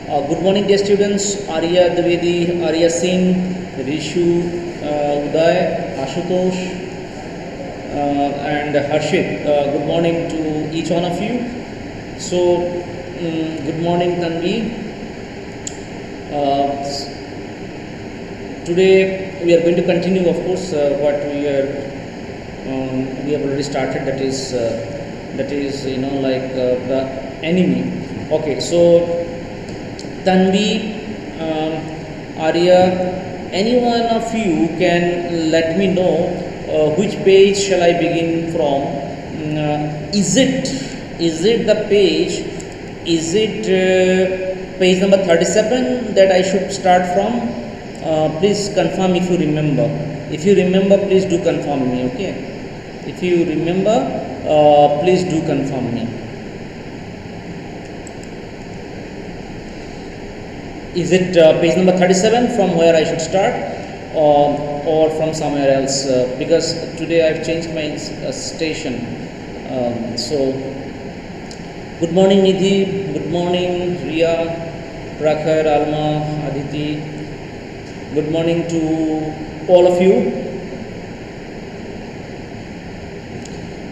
Good morning, dear students. Arya Dwivedi, Arya Singh, Rishu, Uday, Ashutosh, and Harshit. Good morning to each one of you. So, good morning, Tanvi. Today we are going to continue, of course, what we have already started. That is the enemy. Okay, so Tanvi, Arya, any one of you can let me know which page shall I begin from? Is it the page? Is it page number 37 that I should start from? Please confirm if you remember. If you remember, please do confirm me. Okay. If you remember, please do confirm me. Is it page number 37 from where I should start, or from somewhere else? Because today I've changed my station. So, good morning, Nidhi. Good morning, Ria, Prakhar, Alma, Aditi. Good morning to all of you.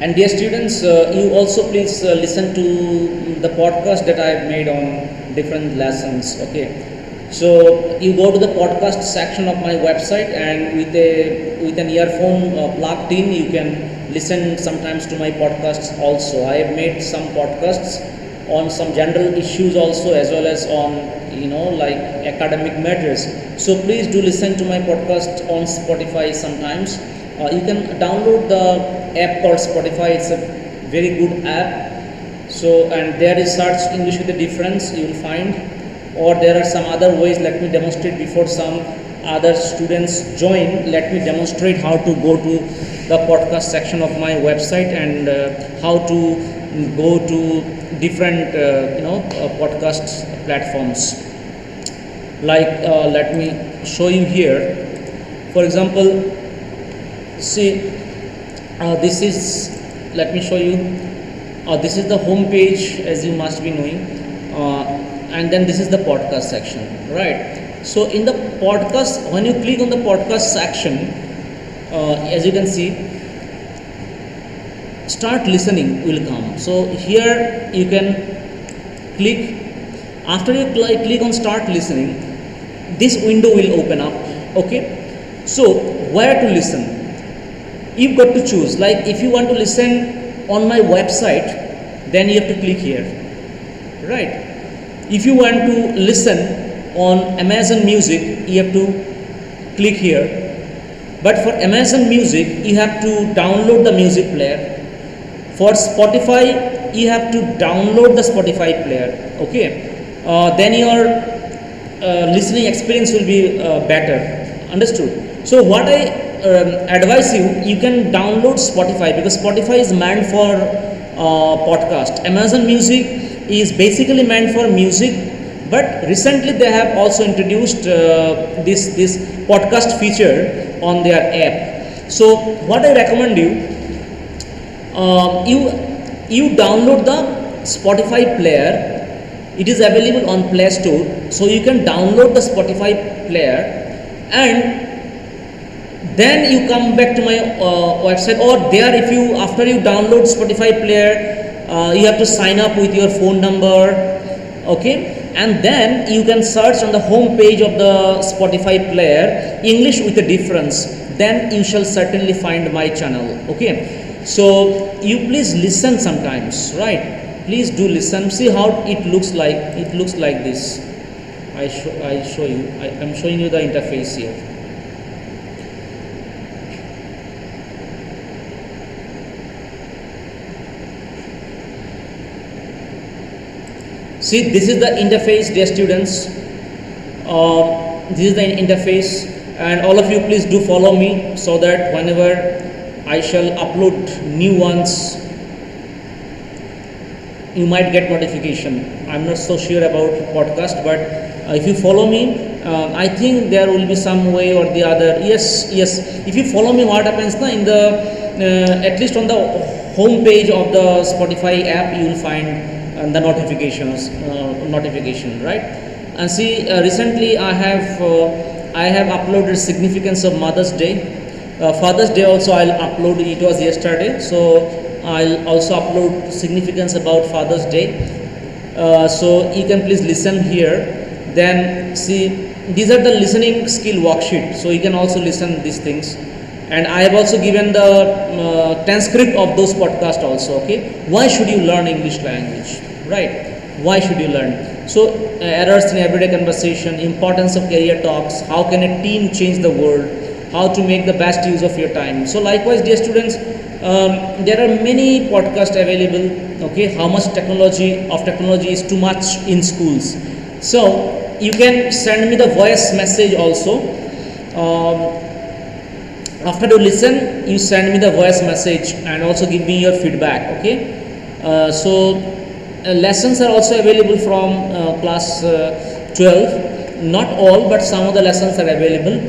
And dear students, you also please listen to the podcast that I have made on different lessons. Okay. So you go to the podcast section of my website, and with an earphone plugged in, you can listen sometimes to my podcasts also. I have made some podcasts on some general issues also, as well as on like academic matters. So please do listen to my podcast on Spotify sometimes. You can download the app called Spotify. It's a very good app. So, and there is search English with a difference you will find. Or there are some other ways. Let me demonstrate before some other students join. Let me demonstrate how to go to the podcast section of my website, and how to go to different podcast platforms. Like let me show you here. For example, see, this is, let me show you. This is the home page, as you must be knowing. And then this is the podcast section, right? So in the podcast, when you click on the podcast section, as you can see, start listening will come. So here you can click. After you click on start listening, this window will open up. Okay, so where to listen? You've got to choose. Like if you want to listen on my website, then you have to click here, right? If you want to listen on Amazon Music, you have to click here. But for Amazon Music, you have to download the music player. For Spotify, you have to download the Spotify player. Okay, then your listening experience will be better. Understood? So what I advise you can download Spotify, because Spotify is meant for podcast. Amazon Music is basically meant for music, but recently they have also introduced this podcast feature on their app. So what I recommend you download the Spotify player. It is available on Play Store, so you can download the Spotify player, and then you come back to my website. Or there, if you after you download Spotify player, you have to sign up with your phone number. Okay, and then you can search on the home page of the Spotify player English with a difference. Then you shall certainly find my channel. Okay, so you please listen sometimes, right? Please do listen. See how it looks like. It looks like this. I show you. I'm showing you the interface here. See, this is the interface, dear students. This is the interface, and all of you please do follow me, so that whenever I shall upload new ones, you might get notification. I'm not so sure about podcast, but if you follow me, I think there will be some way or the other. Yes. If you follow me, what happens now in the at least on the home page of the Spotify app, you will find the notification, right? And see, recently I have uploaded significance of Mother's Day. Father's Day also I'll upload. It was yesterday, so I'll also upload significance about Father's Day. So you can please listen here. Then see, these are the listening skill worksheet. So you can also listen these things. And I have also given the transcript of those podcasts also. Okay, why should you learn English language? Right? Why should you learn? So errors in everyday conversation, importance of career talks, how can a team change the world, how to make the best use of your time. So likewise, dear students, there are many podcasts available. Okay, how much technology is too much in schools. So you can send me the voice message also. After you listen, you send me the voice message and also give me your feedback. Okay, lessons are also available from class 12. Not all, but some of the lessons are available.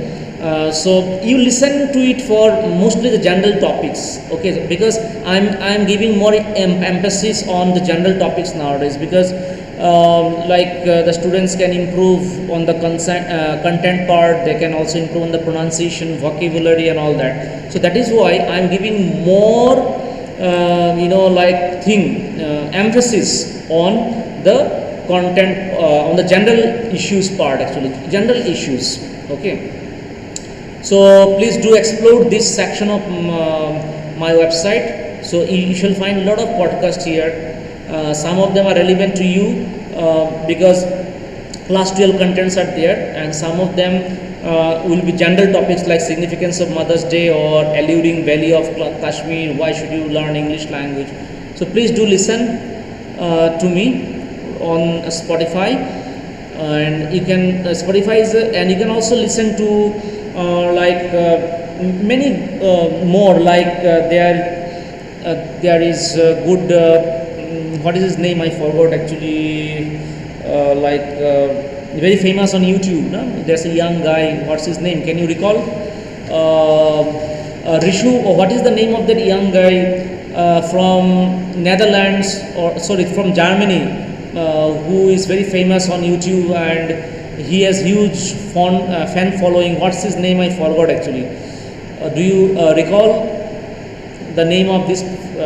So you listen to it for mostly the general topics. Okay, because I'm giving more emphasis on the general topics nowadays, because the students can improve on the content part. They can also improve on the pronunciation, vocabulary and all that. So that is why I'm giving more emphasis on the content, on the general issues part, actually general issues. Okay, so please do explore this section of my website. So you shall find a lot of podcasts here. Some of them are relevant to you because class 12 contents are there, and some of them will be general topics like significance of Mother's Day or eluding Valley of Kashmir, why should you learn English language. So please do listen to me on Spotify, and you can Spotify is and you can also listen to many more, like there is good what is his name, I forgot actually, very famous on YouTube, no? There's a young guy, what's his name, can you recall? Rishu, or what is the name of that young guy from Netherlands, or sorry, from Germany, who is very famous on YouTube, and he has huge fan following. What's his name, I forgot actually. Do you recall the name of this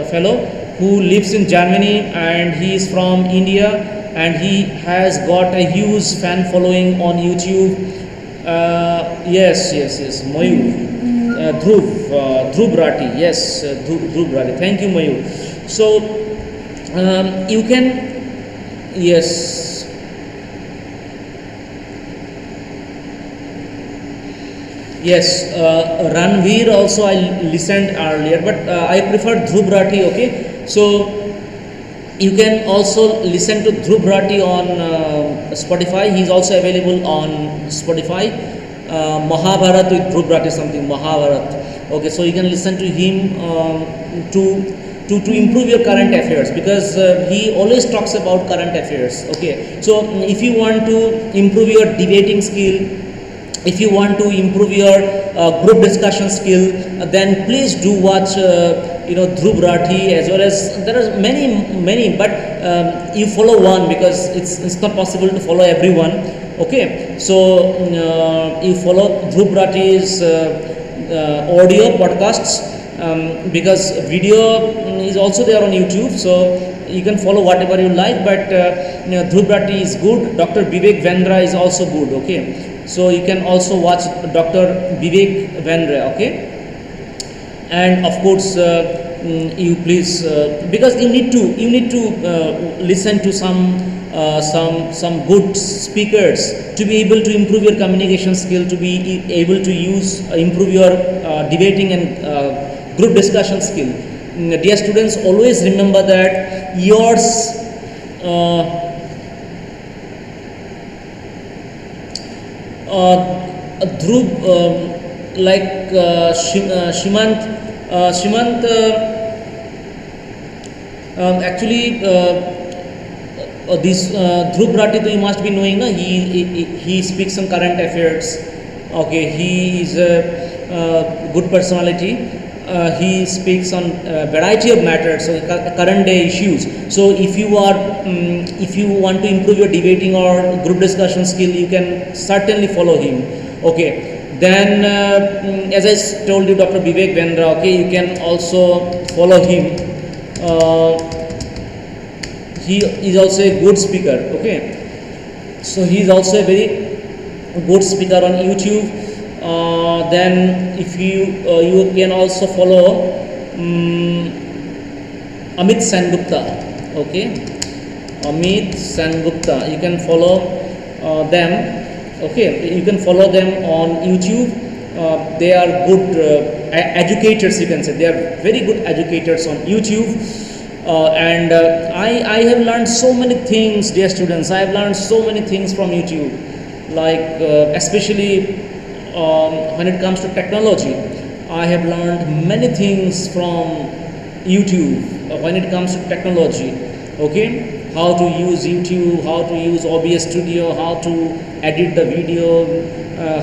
fellow who lives in Germany, and he is from India, and he has got a huge fan following on YouTube? Yes, Mayur, Dhruv Rati, yes, Dhruv Rati, thank you Mayur. So you can, yes, Ranveer also I listened earlier, but I prefer Dhruv Rati. Okay, so you can also listen to Dhruv Rati on Spotify. He is also available on Spotify. Mahabharat with Dhruv Rati, something Mahabharat. Okay, so you can listen to him to improve your current affairs, because he always talks about current affairs. Okay, so if you want to improve your debating skill, if you want to improve your group discussion skill, then please do watch Dhruv Rathi, as well as there are many, but you follow one, because it's not possible to follow everyone. Okay, so you follow Dhruv Rathi's audio podcasts, because video is also there on YouTube, so you can follow whatever you like, but Dhruv Rathi is good. Dr. Vivek Vendra is also good. Okay, so you can also watch Dr. Vivek Vendra. Okay, and of course you please because you need to listen to some good speakers to be able to improve your communication skill, to be able to improve your debating and group discussion skill. Dear students, always remember that yours Dhruv, Shimant actually this Dhruv Rathi, you must be knowing, na? He speaks some current affairs. Okay, he is a good personality. He speaks on variety of matters, so current day issues. So if you want to improve your debating or group discussion skill, you can certainly follow him. Okay. Then, as I told you, Dr. Vivek Vendra. Okay, you can also follow him. He is also a good speaker. Okay, so he is also a very good speaker on YouTube. Then, if you can also follow Amit Sengupta. Okay, Amit Sengupta. You can follow them. Okay, you can follow them on YouTube. They are good educators, you can say. They are very good educators on YouTube. And I have learned so many things, dear students. I have learned so many things from YouTube, like especially when it comes to technology. I have learned many things from YouTube when it comes to technology. Okay, how to use YouTube, how to use OBS Studio, how to edit the video,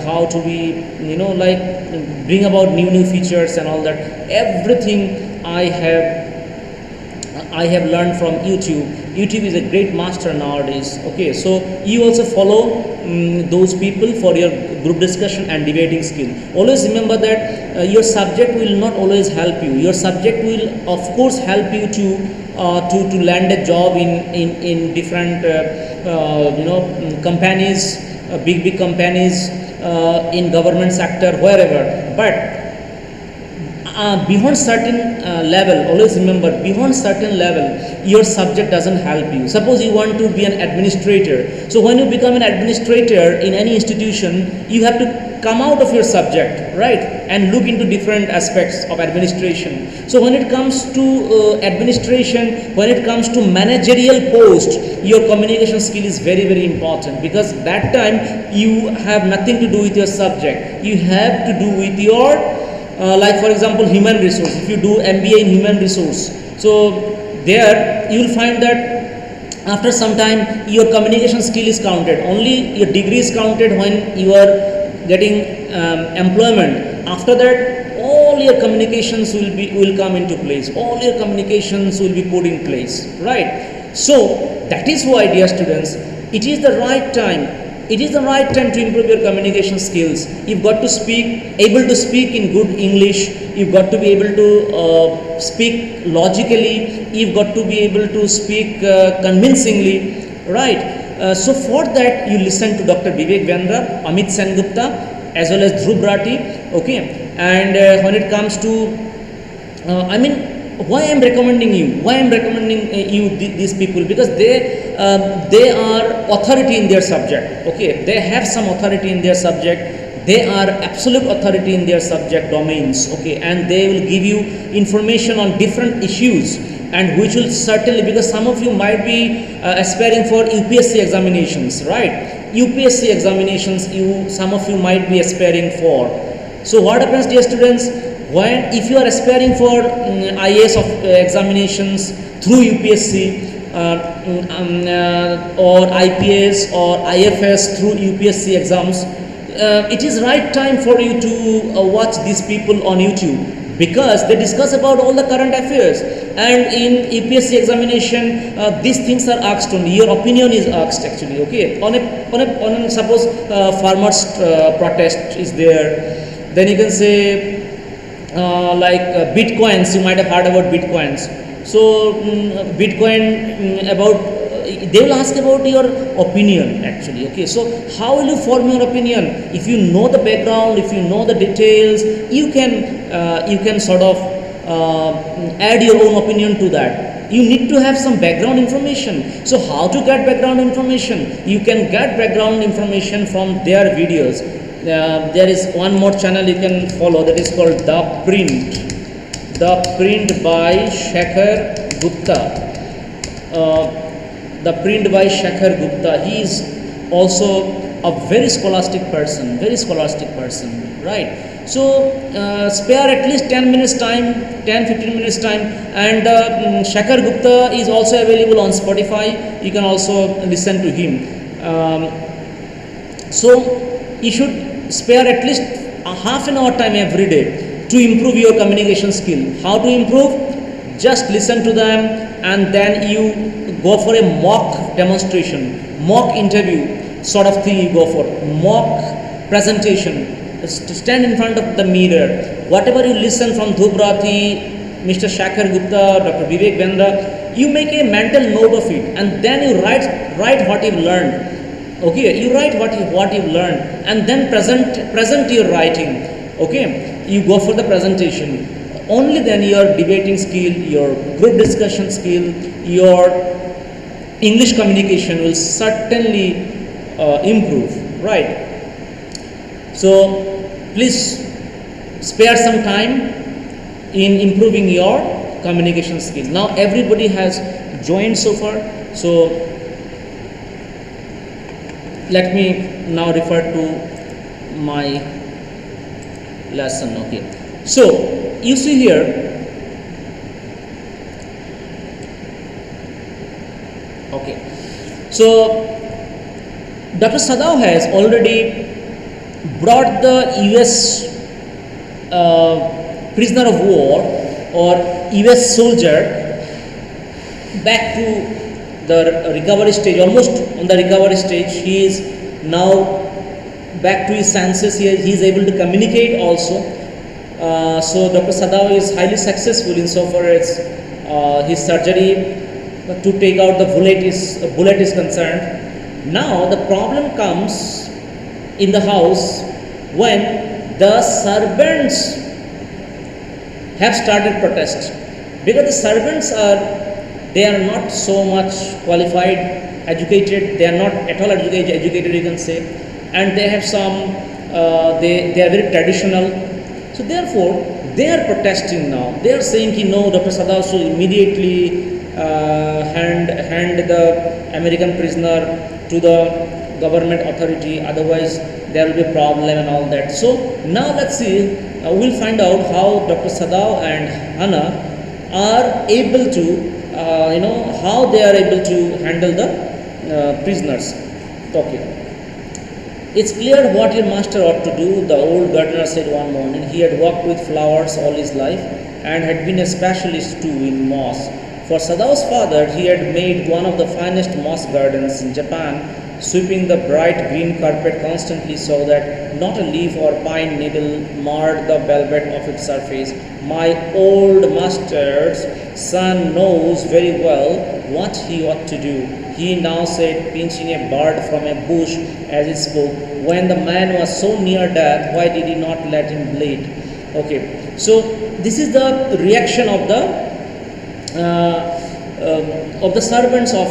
how to be, like bring about new features and all that. Everything I have learned from YouTube. YouTube is a great master nowadays. Okay, so you also follow those people for your group discussion and debating skill. Always remember that your subject will not always help you. Your subject will of course help you to land a job in different companies, big companies, in government sector, wherever. But beyond certain level, always remember, beyond certain level, your subject doesn't help you. Suppose you want to be an administrator. So when you become an administrator in any institution, you have to come out of your subject, right, and look into different aspects of administration. So when it comes to administration, when it comes to managerial post, your communication skill is very, very important, because that time you have nothing to do with your subject. You have to do with your like for example human resource. If you do MBA in human resource, so there you will find that after some time your communication skill is counted. Only your degree is counted when you are getting employment. After that, all your communications will come into place. All your communications will be put in place, right? So that is why, dear students, it is the right time. It is the right time to improve your communication skills. You've got to able to speak in good English. You've got to be able to speak logically. You've got to be able to speak convincingly, right? So for that, you listen to Dr. Vivek Vendra, Amit Sengupta, as well as Dhruv Rathi. Okay, and when it comes to, why I'm recommending you? Why I'm recommending you these people? Because they are authority in their subject. Okay, they have some authority in their subject. They are absolute authority in their subject domains. Okay, and they will give you information on different issues, and which will certainly, because some of you might be aspiring for UPSC examinations, right? UPSC examinations, some of you might be aspiring for. So what happens, dear students? If you are aspiring for IAS examinations through UPSC or IPS or IFS through UPSC exams, it is right time for you to watch these people on YouTube, because they discuss about all the current affairs, and in UPSC examination these things are asked only. Your opinion is asked actually. Okay, on suppose farmers protest is there, then you can say bitcoins. You might have heard about bitcoins. So bitcoin they will ask about your opinion actually. Okay, so how will you form your opinion? If you know the background, if you know the details, you can sort of add your own opinion to that. You need to have some background information. So how to get background information? You can get background information from their videos. There is one more channel you can follow, that is called The Print by Shekhar Gupta. The Print by Shekhar Gupta. He is also a very scholastic person, right? So spare at least 10 minutes time, 10-15 minutes time, and Shekhar Gupta is also available on Spotify. You can also listen to him. So you should spare at least a half an hour time every day to improve your communication skill. How to improve? Just listen to them and then you go for a mock demonstration, mock interview sort of thing you go for, mock presentation. To stand in front of the mirror. Whatever you listen from Dhubrati, Mr. Shakhar Gupta, Dr. Vivek Vendra, you make a mental note of it and then you write what you've learned. Okay, you write what you've learned and then present your writing. Okay, you go for the presentation. Only then your debating skill, your group discussion skill, your English communication will certainly improve, right? So please spare some time in improving your communication skills. Now everybody has joined so far, so let me now refer to my lesson. Okay, so you see here, okay, so Dr. Sadao has already brought the US prisoner of war or US soldier back to the recovery stage, almost on the recovery stage. He is now back to his senses. He is able to communicate also. So Dr. Sadao is highly successful insofar as his surgery to take out the bullet is concerned. Now the problem comes in the house when the servants have started protest, because the servants they are not so much qualified, educated, they are not at all educated you can say, and they have some they are very traditional, so therefore they are protesting now. They are saying no, Dr. Sadao should immediately hand the American prisoner to the government authority, otherwise there will be a problem and all that. So now let's see, we'll find out how Dr. Sadao and Hannah are able to how they are able to handle the prisoners. Okay, it's clear what your master ought to do, the old gardener said one morning. He had worked with flowers all his life and had been a specialist too in moss. For Sadao's father, he had made one of the finest moss gardens in Japan, sweeping the bright green carpet constantly so that not a leaf or pine needle marred the velvet of its surface. My old master's son knows very well what he ought to do, he now said, pinching a bird from a bush as he spoke. When the man was so near death, why did he not let him bleed? Okay, so this is the reaction of the servants of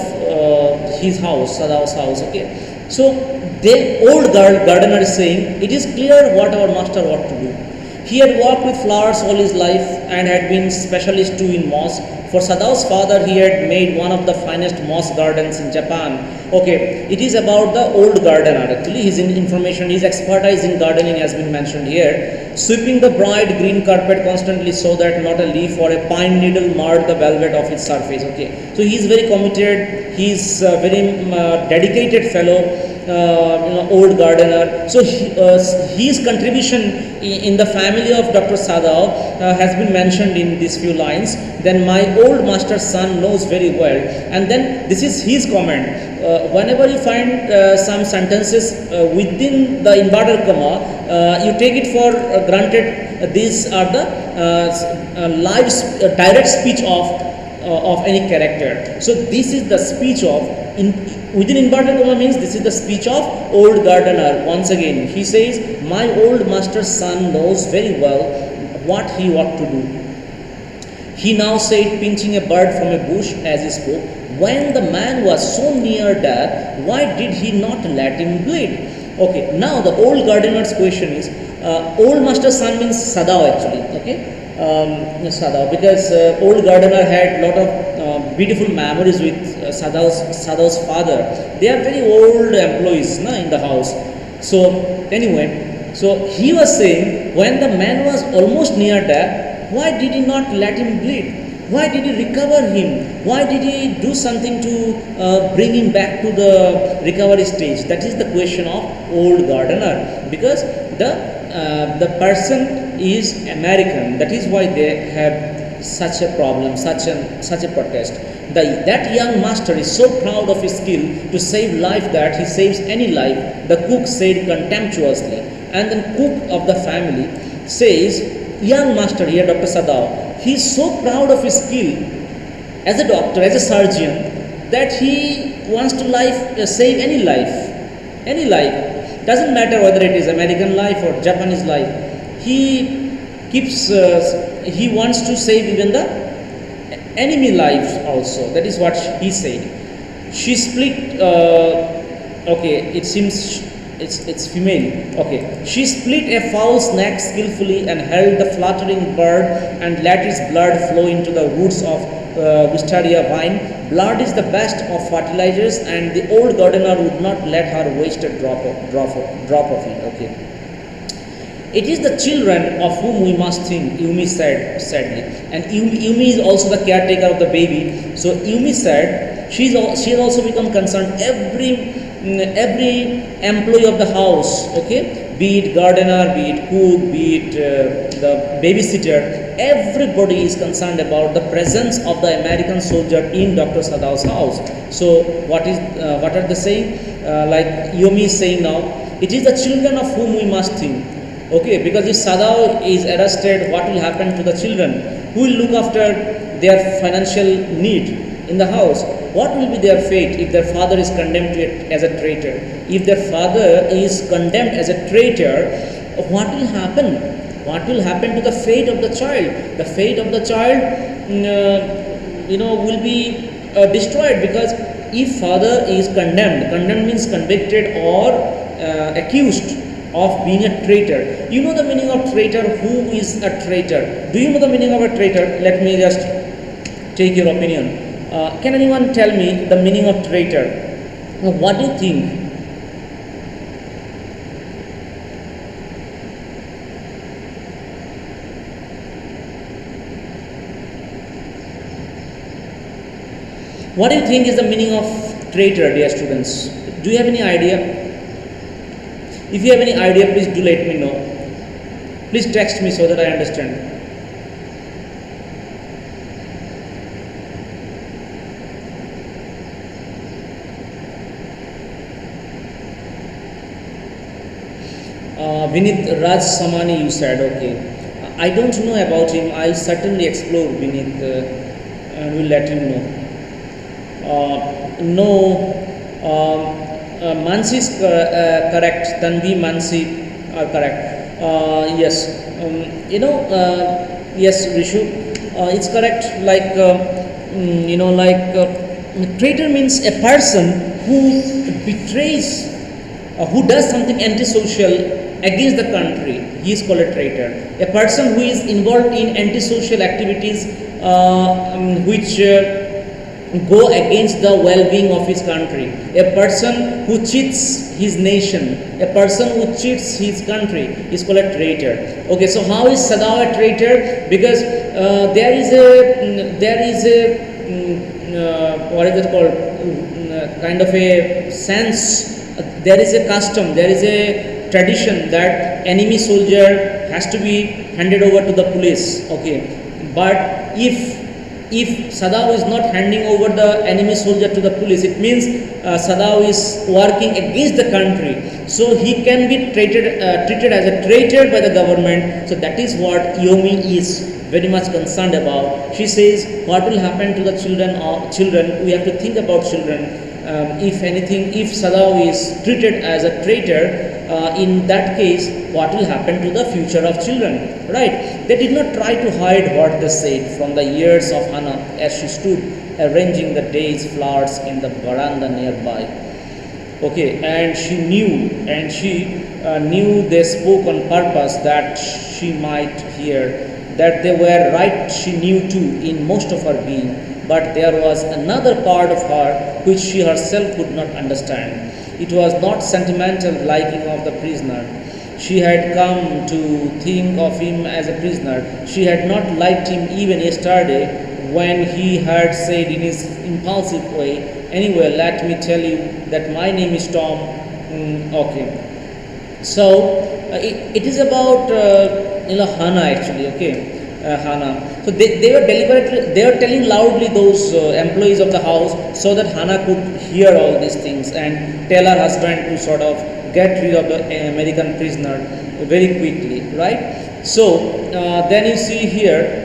his house, Sadao's house. Okay, so the old gardener is saying, it is clear what our master ought to do. He had worked with flowers all his life and had been specialist too in moss. For Sadao's father, he had made one of the finest moss gardens in Japan. Okay, it is about the old gardener actually. His information, his expertise in gardening has been mentioned here. Sweeping the bright green carpet constantly so that not a leaf or a pine needle marred the velvet of its surface. Okay, so he is very committed. He is a very dedicated fellow. Old gardener. So his contribution in the family of Dr. Sadao has been mentioned in these few lines. Then my old master's son knows very well. And then this is his comment. Whenever you find some sentences within the inverted comma, you take it for granted these are the direct speech of any character. So this is the speech of within inverted comma means this is the speech of old gardener. Once again he says, my old master's son knows very well what he ought to do. He now said, pinching a bird from a bush as he spoke, when the man was so near death, why did he not let him bleed? Okay, now the old gardener's question is, old master's son means Sadao actually. Okay, Sadao, because old gardener had lot of beautiful memories with Sadao's father. They are very old employees in the house. So anyway, so he was saying, when the man was almost near death, why did he not let him bleed? Why did he recover him? Why did he do something to bring him back to the recovery stage? That is the question of old gardener, because the the person is American. That is why they have such a problem, such a protest. That young master is so proud of his skill to save life that he saves any life, the cook said contemptuously. And then cook of the family says, young master here, Dr. Sadao, he is so proud of his skill as a doctor, as a surgeon, that he wants to save any life. Any life. Doesn't matter whether it is American life or Japanese life. He wants to save even the enemy lives also. That is what he said. She split, okay, it seems it's female. Okay. She split a fowl's neck skillfully and held the fluttering bird and let its blood flow into the roots of wisteria vine. Blood is the best of fertilizers, and the old gardener would not let her waste a drop of it. Okay. It is the children of whom we must think, Yumi said sadly. And Yumi is also the caretaker of the baby. So Yumi said she has also become concerned. Every employee of the house, okay, be it gardener, be it cook, be it the babysitter, everybody is concerned about the presence of the American soldier in Dr. Sadao's house. So what are they saying? Like Yomi is saying now, it is the children of whom we must think. Okay, because if Sadao is arrested, what will happen to the children? Who will look after their financial need in the house? What will be their fate if their father is condemned as a traitor? If their father is condemned as a traitor, what will happen? What will happen to the fate of the child? The fate of the child, will be destroyed, because if father is condemned means convicted or accused of being a traitor. You know the meaning of traitor? Who is a traitor? Do you know the meaning of a traitor? Let me just take your opinion. Can anyone tell me the meaning of traitor? What do you think? What do you think is the meaning of traitor, dear students? Do you have any idea? If you have any idea, please do let me know. Please text me so that I understand. Vinith Raj Samani, you said, okay. I don't know about him. I'll certainly explore Vinith and will let him know. Mansi is correct. Tanvi, Mansi are correct. Yes. Yes, Rishu. It's correct. Traitor means a person who betrays, who does something antisocial against the country. He is called a traitor. A person who is involved in antisocial activities which go against the well-being of his country. A person who cheats his nation, a person who cheats his country is called a traitor. Okay, so how is Sadao a traitor? Because there is a what is it called? Kind of a sense. There is a custom. There is a tradition that enemy soldier has to be handed over to the police. Okay, but if Sadao is not handing over the enemy soldier to the police, it means Sadao is working against the country. So he can be treated as a traitor by the government. So that is what Yomi is very much concerned about. She says, what will happen to the children? We have to think about children. If anything, if Sadao is treated as a traitor, in that case, what will happen to the future of children? Right? They did not try to hide what they said from the ears of Hannah as she stood arranging the day's flowers in the veranda nearby. Okay, and she knew they spoke on purpose that she might hear. That they were right, she knew too, in most of her being. But there was another part of her which she herself could not understand. It was not sentimental liking of the prisoner. She had come to think of him as a prisoner. She had not liked him even yesterday when he had said in his impulsive way, anyway, let me tell you that my name is Tom. Okay. So, it is about Hana actually. Okay. Hana. So they were deliberately, they were telling loudly those employees of the house so that Hana could hear all these things and tell her husband to sort of get rid of the American prisoner very quickly, right? So then you see here.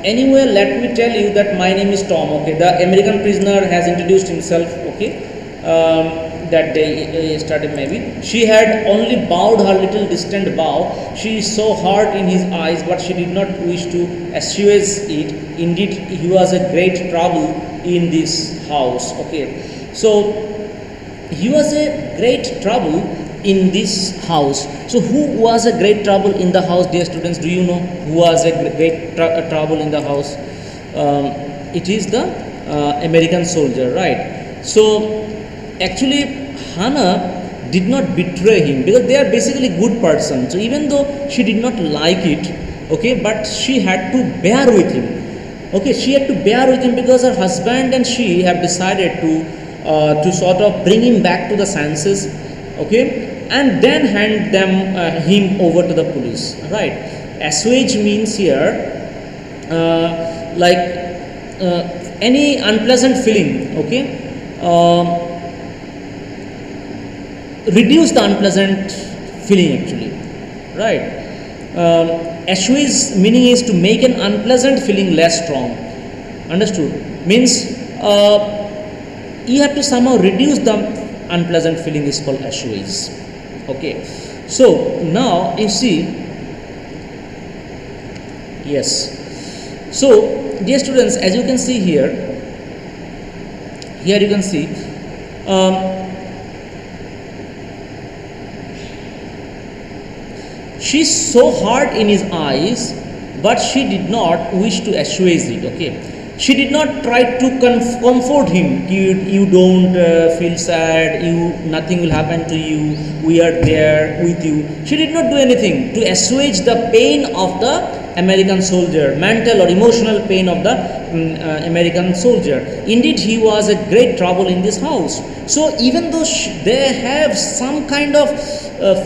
Anyway, let me tell you that my name is Tom. Okay, the American prisoner has introduced himself. Okay, that day started maybe. She had only bowed her little distant bow. She saw hurt in his eyes, but she did not wish to assuage it. Indeed, he was a great trouble in this house. Okay, so he was a great trouble in this house. So who was a great trouble in the house, dear students? Do you know who was a great trouble in the house? It is the American soldier, right? So actually Hannah did not betray him because they are basically good persons. So even though she did not like it, okay, but she had to bear with him. Okay, she had to bear with him because her husband and she have decided to sort of bring him back to the senses, okay, and then hand him over to the police, right? Assuage means here like any unpleasant feeling, okay, reduce the unpleasant feeling actually, right? Assuage meaning is to make an unpleasant feeling less strong. Understood? Means you have to somehow reduce the unpleasant feeling is called assuage. Okay. So now you see, yes. So dear students, as you can see here you can see she saw hurt in his eyes, but she did not wish to assuage it. Okay, she did not try to comfort him. You don't feel sad. Nothing will happen to you. We are there with you. She did not do anything to assuage the pain of the American soldier, mental or emotional pain of the American soldier. Indeed, he was a great trouble in this house. So even though they have some kind of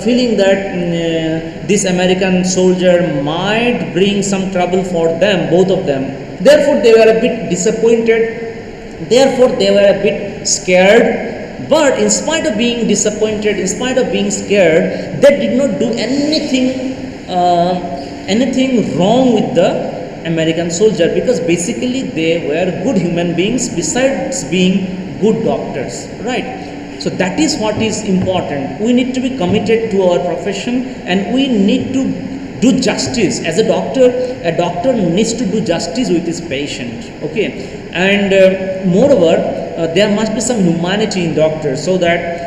feeling that this American soldier might bring some trouble for them, both of them, therefore they were a bit disappointed, therefore they were a bit scared. But in spite of being disappointed, in spite of being scared, they did not do anything wrong with the American soldier, because basically they were good human beings besides being good doctors, right? So that is what is important. We need to be committed to our profession and we need to do justice. As a doctor needs to do justice with his patient, okay? And moreover, there must be some humanity in doctors, so that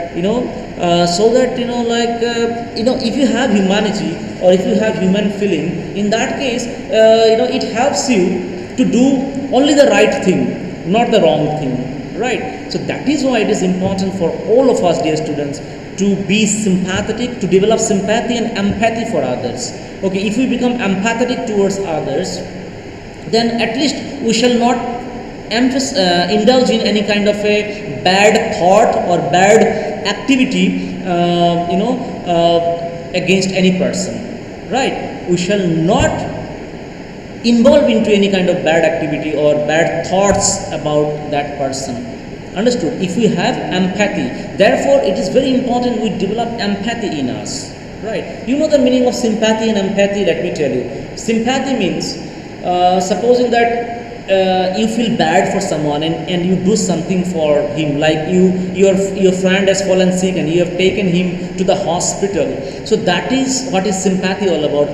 if you have humanity or if you have human feeling, in that case it helps you to do only the right thing, not the wrong thing, right? So that is why it is important for all of us, dear students, to be sympathetic, to develop sympathy and empathy for others. Okay, if we become empathetic towards others, then at least we shall not indulge in any kind of a bad thought or bad activity against any person, right? We shall not involve into any kind of bad activity or bad thoughts about that person. Understood? If we have empathy, therefore it is very important we develop empathy in us, right? You know the meaning of sympathy and empathy. Let me tell you. Sympathy means supposing that you feel bad for someone and you do something for him, like your friend has fallen sick and you have taken him to the hospital. So that is what is sympathy all about.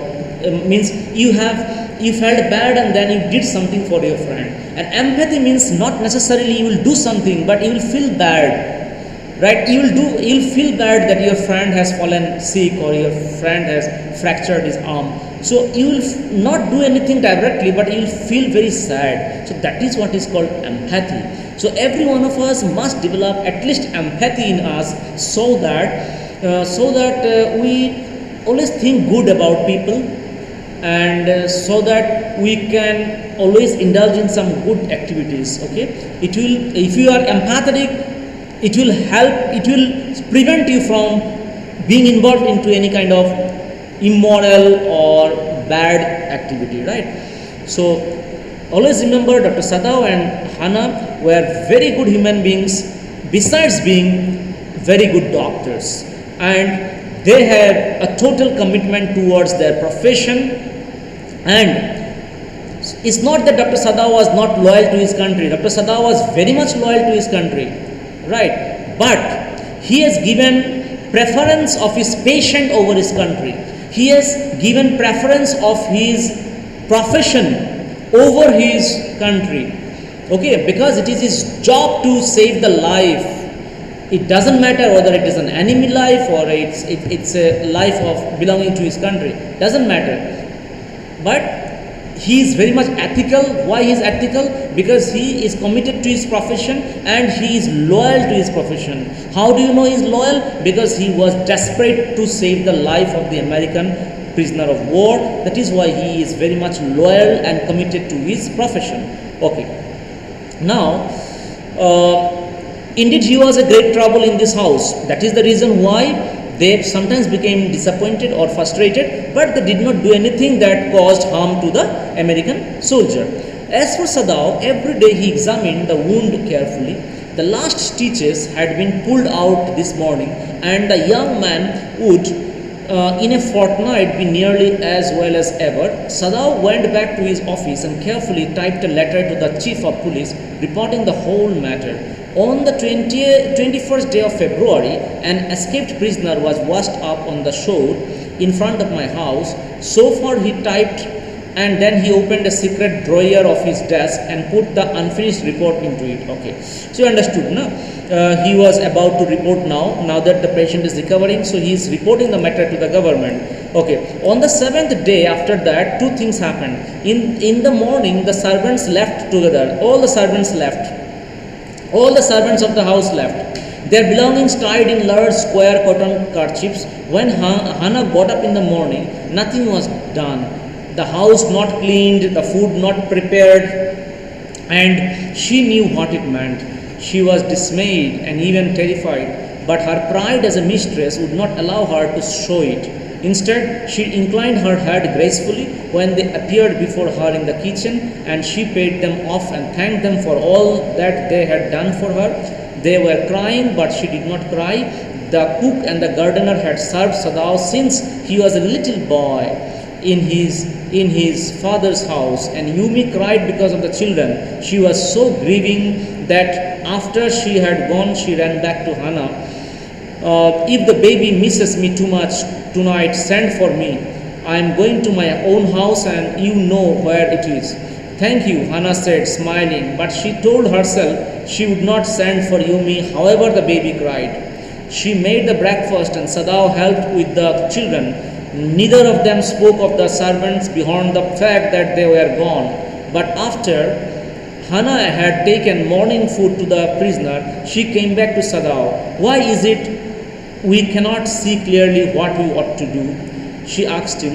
Means you felt bad and then you did something for your friend. And empathy means not necessarily you will do something, but you will feel bad, right? You'll feel bad that your friend has fallen sick or your friend has fractured his arm. So you will not do anything directly, but you will feel very sad. So that is what is called empathy. So every one of us must develop at least empathy in us, so that we always think good about people, and so that we can always indulge in some good activities. Okay, it will, if you are empathetic, it will help, it will prevent you from being involved into any kind of immoral or bad activity, right? So always remember Dr. Sadao and Hannah were very good human beings besides being very good doctors, and they had a total commitment towards their profession. And it's not that Dr. Sadao was not loyal to his country. Dr. Sadao was very much loyal to his country, right? But he has given preference of his patient over his country. He has given preference of his profession over his country. Okay, because it is his job to save the life. It doesn't matter whether it is an enemy life or it's a life of belonging to his country. Doesn't matter. But he is very much ethical. Why he is ethical? Because he is committed to his profession and he is loyal to his profession. How do you know he is loyal? Because he was desperate to save the life of the American prisoner of war. That is why he is very much loyal and committed to his profession. Okay. Now, indeed he was a great trouble in this house. That is the reason why they sometimes became disappointed or frustrated, but they did not do anything that caused harm to the American soldier. As for Sadao, every day he examined the wound carefully. The last stitches had been pulled out this morning, and the young man would, in a fortnight, be nearly as well as ever. Sadao went back to his office and carefully typed a letter to the chief of police, reporting the whole matter. On the 21st day of February, an escaped prisoner was washed up on the shore in front of my house. So far he typed, and then he opened a secret drawer of his desk and put the unfinished report into it. Okay, so you understood, no? He was about to report now that the patient is recovering, so he is reporting the matter to the government. Okay, on the 7th day after that, two things happened. In the morning, the servants left together. All the servants left. All the servants of the house left, their belongings tied in large square cotton kerchiefs. When Hannah got up in the morning, nothing was done. The house not cleaned, the food not prepared, and she knew what it meant. She was dismayed and even terrified, but her pride as a mistress would not allow her to show it. Instead, she inclined her head gracefully when they appeared before her in the kitchen, and she paid them off and thanked them for all that they had done for her. They were crying, but she did not cry. The cook and the gardener had served Sadao since he was a little boy in his father's house, and Yumi cried because of the children. She was so grieving that after she had gone, she ran back to Hannah. If the baby misses me too much tonight, send for me. I am going to my own house and you know where it is. Thank you, Hannah said, smiling, but she told herself she would not send for Yumi, however the baby cried. She made the breakfast and Sadao helped with the children. Neither of them spoke of the servants beyond the fact that they were gone. But after Hannah had taken morning food to the prisoner, she came back to Sadao. Why is it we cannot see clearly what we ought to do? She asked him.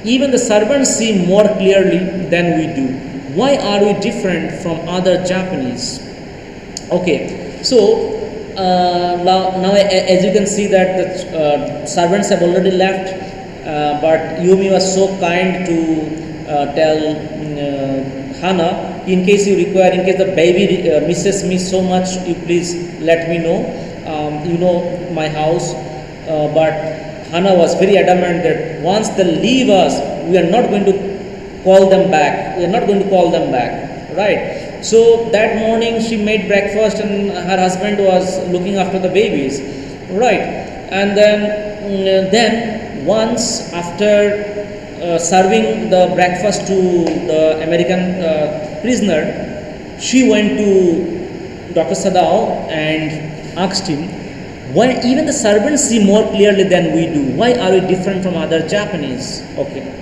Even the servants see more clearly than we do. Why are we different from other Japanese? Okay, so now as you can see that the servants have already left, but Yumi was so kind to tell Hannah, in case you require, in case the baby misses me so much, you please let me know. You know my house. But Hannah was very adamant that once they leave us, we are not going to call them back. We are not going to call them back, right? So that morning she made breakfast and her husband was looking after the babies, right? And then once after serving the breakfast to the American prisoner, she went to Dr. Sadao and asked him, why even the servants see more clearly than we do? Why are we different from other Japanese? Okay.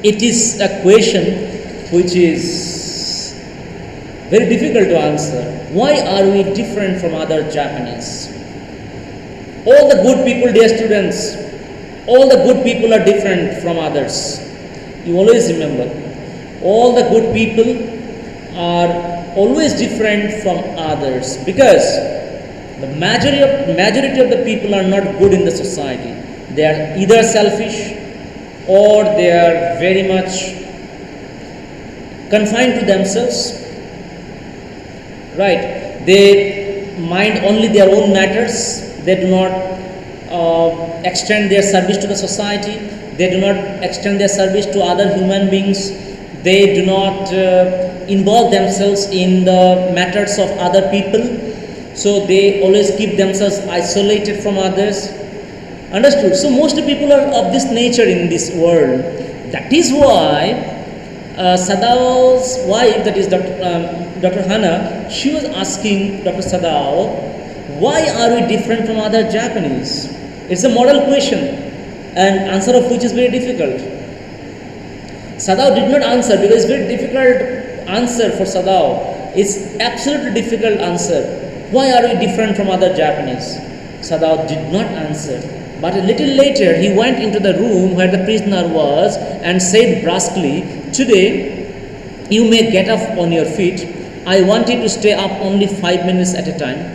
It is a question which is very difficult to answer. Why are we different from other Japanese? All the good people, dear students, all the good people are different from others. You always remember, all the good people are always different from others, because The majority of the people are not good in the society. They are either selfish or they are very much confined to themselves. Right? They mind only their own matters. They do not extend their service to the society. They do not extend their service to other human beings. They do not involve themselves in the matters of other people. So they always keep themselves isolated from others. Understood? So most people are of this nature in this world. That is why Sadao's wife, that is Dr. Hannah, she was asking Dr. Sadao, why are we different from other Japanese? It's a moral question, and answer of which is very difficult. Sadao did not answer because it's very difficult answer for Sadao. It's absolutely difficult answer. Why are we different from other Japanese? Sadao did not answer. But a little later, he went into the room where the prisoner was and said brusquely, "Today, you may get up on your feet. I want you to stay up only 5 minutes at a time.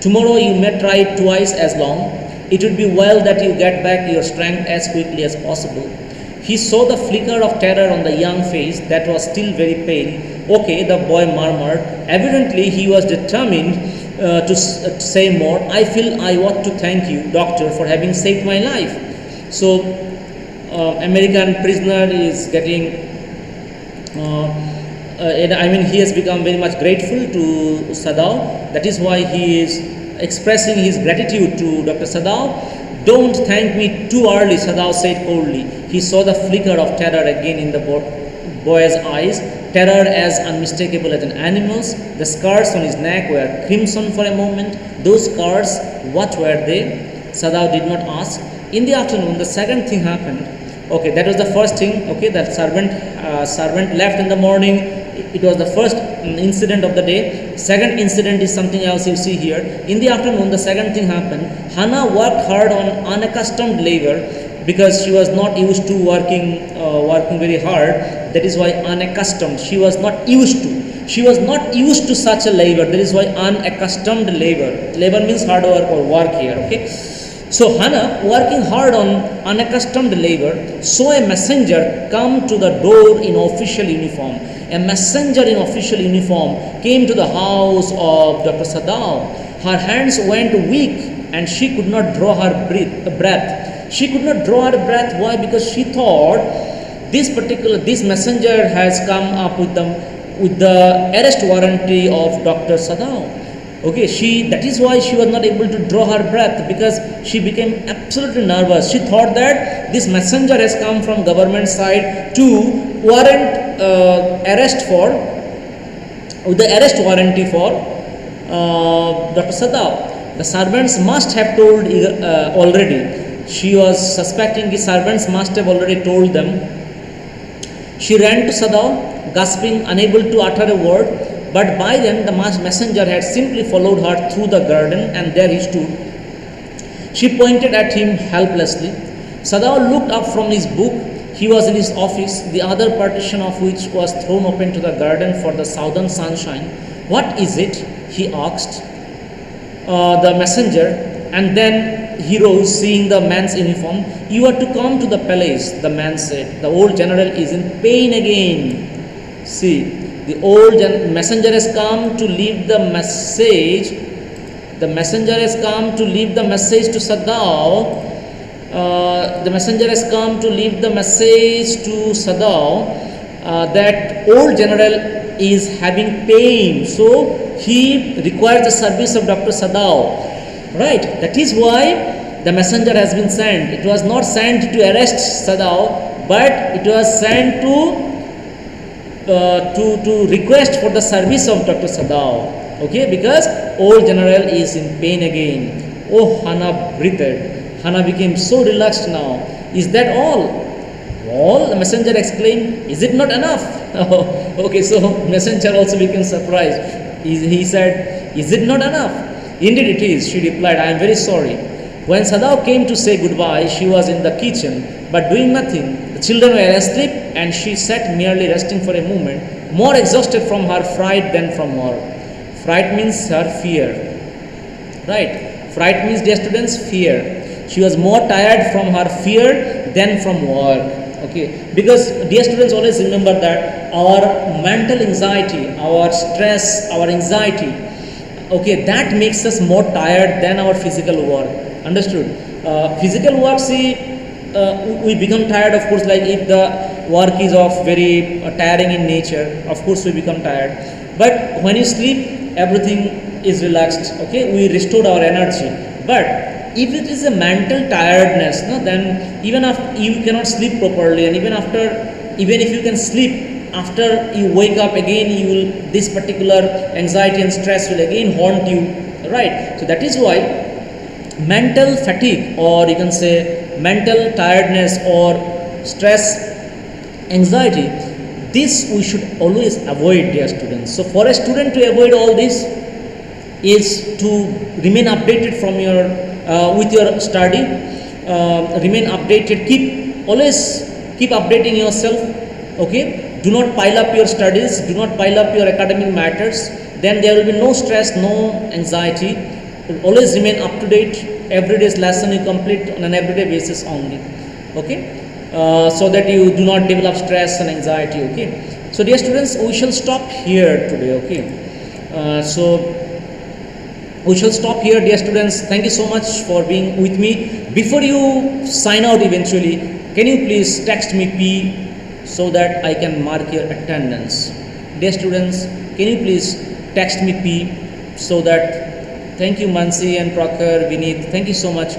Tomorrow, you may try twice as long. It would be well that you get back your strength as quickly as possible." He saw the flicker of terror on the young face that was still very pale. "Okay," the boy murmured. Evidently, he was determined to say more. "I feel I ought to thank you, doctor, for having saved my life." So, American prisoner is getting, he has become very much grateful to Sadao. That is why he is expressing his gratitude to Dr. Sadao. "Don't thank me too early," Sadao said coldly. He saw the flicker of terror again in the boy's eyes, terror as unmistakable as an animal's. The scars on his neck were crimson for a moment. Those scars, what were they? Sadao did not ask. In the afternoon, the second thing happened. Okay, that was the first thing. Okay, that servant left in the morning. It was the first incident of the day. Second incident is something else you see here. In the afternoon, the second thing happened. Hannah worked hard on unaccustomed labor because she was not used to working very hard. That is why unaccustomed. She was not used to. She was not used to such a labor. That is why unaccustomed labor. Labor means hard work or work here. Okay. So Hannah, working hard on unaccustomed labor, saw a messenger come to the door in official uniform. A messenger in official uniform came to the house of Dr. Sadao. Her hands went weak and she could not draw her breath. She could not draw her breath. Why? Because she thought this messenger has come up with the arrest warranty of Dr. Sadao. Okay, that is why she was not able to draw her breath, because she became absolutely nervous. She thought that this messenger has come from government side to warrant arrest for, with the arrest warranty for Dr. Sadao. The servants must have told already. She was suspecting the servants must have already told them. She ran to Sadao, gasping, unable to utter a word. But by then the messenger had simply followed her through the garden, and there he stood. She pointed at him helplessly. Sadao looked up from his book. He was in his office, the other partition of which was thrown open to the garden for the southern sunshine. "What is it?" he asked the messenger, and then he rose, seeing the man's uniform. "You are to come to the palace," the man said. "The old general is in pain again." See, the old messenger has come to leave the message. The messenger has come to leave the message to Sadao. The messenger has come to leave the message to Sadao that old general is having pain. So he requires the service of Dr. Sadao. Right? That is why the messenger has been sent. It was not sent to arrest Sadao, but it was sent to request for the service of Dr. Sadao. Okay, because old general is in pain again. Oh, Hannah breathed. Hannah became so relaxed now. "Is that all?" "All?" the messenger exclaimed. "Is it not enough?" Okay, so messenger also became surprised. He said, "Is it not enough?" "Indeed it is," she replied. "I am very sorry." When Sadao came to say goodbye, she was in the kitchen, but doing nothing. The children were asleep, and she sat merely resting for a moment, more exhausted from her fright than from her. Fright means her fear. right? Fright means, dear students, fear. She was more tired from her fear than from work. Okay, because dear students, always remember that our mental anxiety, our stress, our anxiety, okay, that makes us more tired than our physical work. Understood? Physical work, see, we become tired, of course, like if the work is of very tiring in nature, of course we become tired. But when you sleep, everything is relaxed, okay, we restored our energy. But if it is a mental tiredness, no, then even after you cannot sleep properly, and even if you can sleep, after you wake up again, you will, this particular anxiety and stress will again haunt you, right? So that is why mental fatigue, or you can say mental tiredness or stress, anxiety, this we should always avoid, dear students. So for a student to avoid all this is to remain updated from your with your study, remain updated, keep updating yourself, okay. Do not pile up your studies, do not pile up your academic matters, then there will be no stress, no anxiety. Always remain up to date. Every day's lesson you complete on an everyday basis only, okay, so that you do not develop stress and anxiety, okay. So dear students, we shall stop here today, okay. So we shall stop here, dear students. Thank you so much for being with me. Before you sign out eventually, can you please text me P so that I can mark your attendance? Dear students, can you please text me P so that, thank you Mansi and Prakhar, Vineet, thank you so much.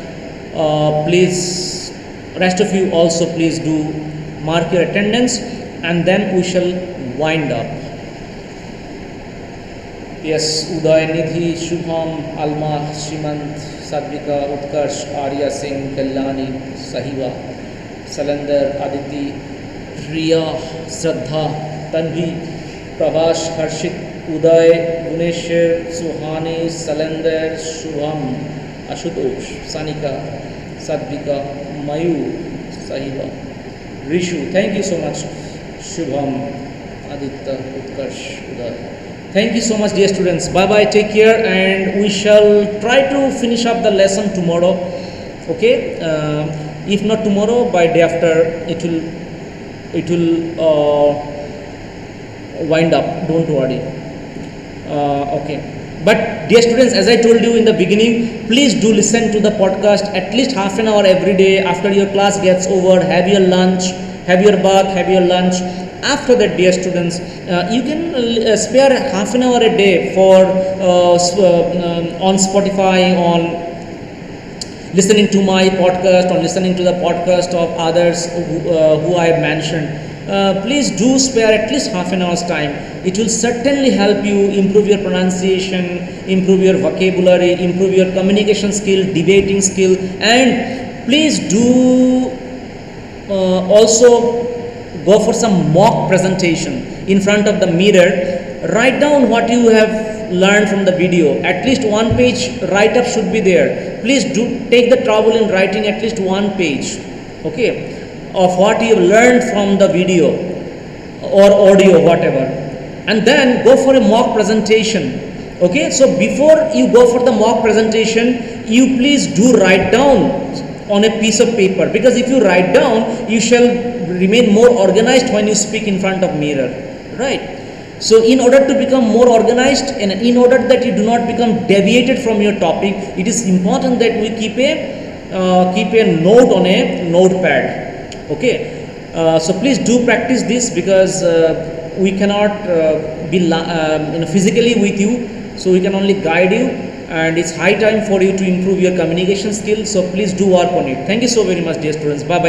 Please, rest of you also please do mark your attendance, and then we shall wind up. Yes, Uday, Nidhi, Shubham, Alma, Shrimant, Sadvika, Utkarsh, Arya Singh, Kalyani, Sahiva, Salander, Aditi, Riya, Shraddha, Tanvi, Prabhash, Harshit, Uday, Guneshwar, Suhani, Salander, Shubham, Ashutosh, Sanika, Sadvika, Mayu, Sahiva, Rishu. Thank you so much, Shubham, Aditya, Utkarsh, Uday. Thank you so much, dear students. Bye bye, take care, and we shall try to finish up the lesson tomorrow, okay. If not tomorrow, by day after it will wind up, don't worry, okay. But dear students, as I told you in the beginning, please do listen to the podcast at least half an hour every day after your class gets over. Have your lunch, have your bath, have your lunch. After that, dear students, you can spare half an hour a day for on Spotify, on listening to my podcast, on listening to the podcast of others who I have mentioned. Please do spare at least half an hour's time. It will certainly help you improve your pronunciation, improve your vocabulary, improve your communication skill, debating skill, and please do also go for some mock presentation in front of the mirror. Write down what you have learned from the video. At least one page write up should be there. Please do take the trouble in writing at least one page, okay, of what you have learned from the video or audio, whatever, and then go for a mock presentation, okay. So before you go for the mock presentation, you please do write down on a piece of paper, because if you write down, you shall remain more organized when you speak in front of mirror, right? So in order to become more organized, and in order that you do not become deviated from your topic, it is important that we keep a note on a notepad, okay. So please do practice this, because we cannot be physically with you, so we can only guide you, and it's high time for you to improve your communication skills. So please do work on it. Thank you so very much, dear students. Bye bye.